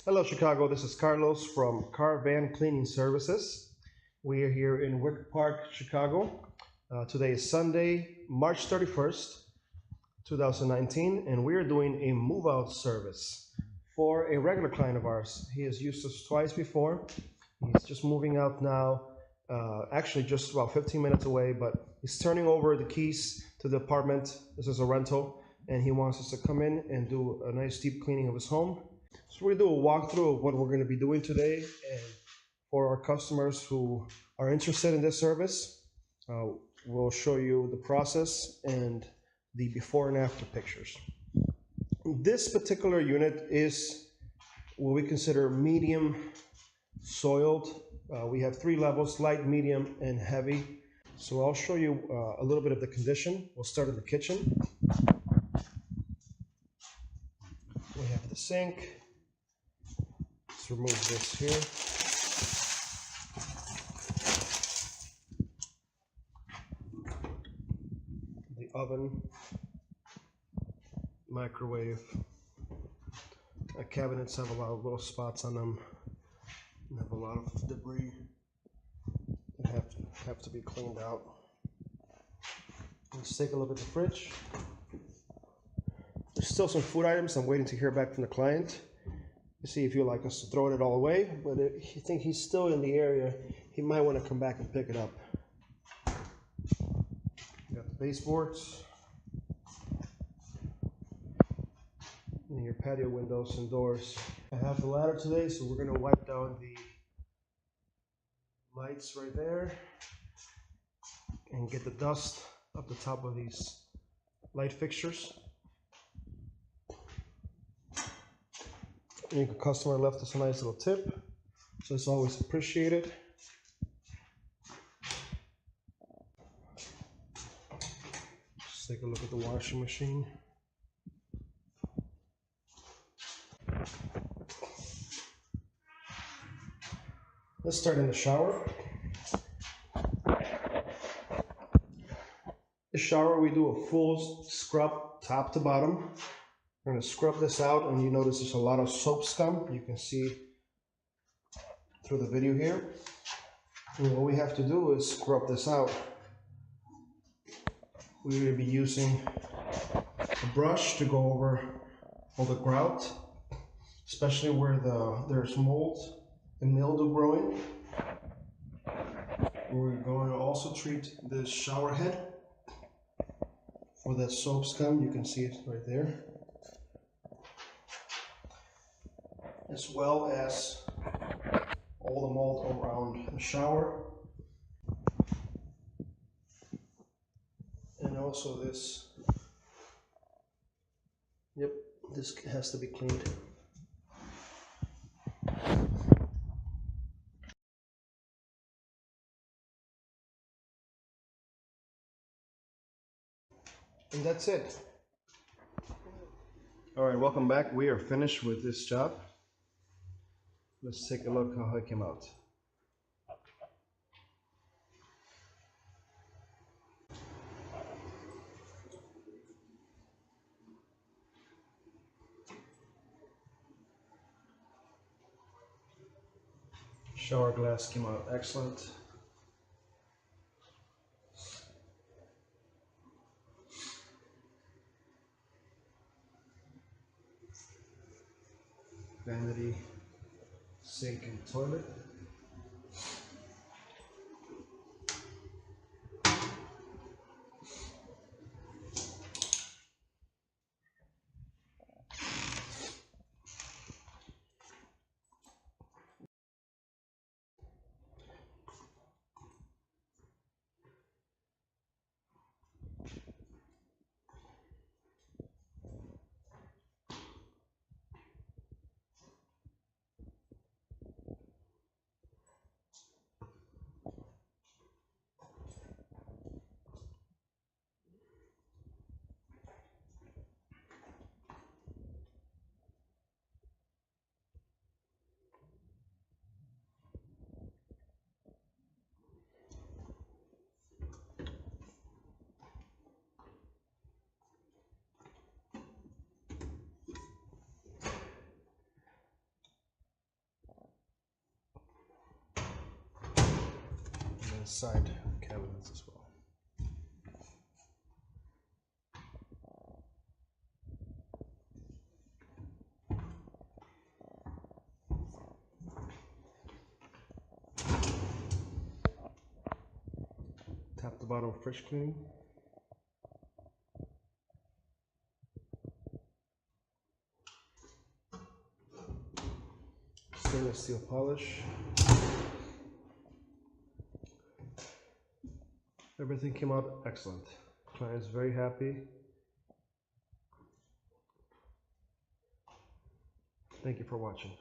Hello, Chicago. This is Carlos from CARVAN Cleaning Services. We are here in Wicker Park, Chicago. Today is Sunday, March 31st, 2019, and we are doing a move-out service for a regular client of ours. He has used us twice before. He's just moving out now, actually just about 15 minutes away, but he's turning over the keys to the apartment. This is a rental, and he wants us to come in and do a nice deep cleaning of his home. So we're going to do a walkthrough of what we're going to be doing today, and for our customers who are interested in this service, we'll show you the process and the before and after pictures. This particular unit is what we consider medium soiled. We have 3 levels: light, medium, and heavy. So I'll show you a little bit of the condition. We'll start in the kitchen. We have the sink. Let's remove this here. The oven, microwave. The cabinets have a lot of little spots on them and have a lot of debris that have to be cleaned out. Let's take a look at the fridge. There's still some food items. I'm waiting to hear back from the client to see if he'd like us to throw it all away, but if you think he's still in the area, he might want to come back and pick it up. You got the baseboards and your patio windows and doors. I have the ladder today, so we're going to wipe down the lights right there and get the dust up the top of these light fixtures. And the customer left us a nice little tip, so it's always appreciated. Just take a look at the washing machine. Let's start in the shower. The shower, we do a full scrub top to bottom. We're going to scrub this out, and you notice there's a lot of soap scum. You can see through the video here. And what we have to do is scrub this out. We're going to be using a brush to go over all the grout, especially where there's mold and mildew growing. We're going to also treat this shower head for that soap scum. You can see it right there, as well as all the mold around the shower, and also this. Yep, this has to be cleaned. And that's it. All right, welcome back. We are finished with this job. Let's take a look how it came out. Shower glass came out excellent. Vanity, sink, and toilet. side cabinets as well. Top to bottom fresh clean. Stainless steel polish. Everything came out excellent. Client is very happy. Thank you for watching.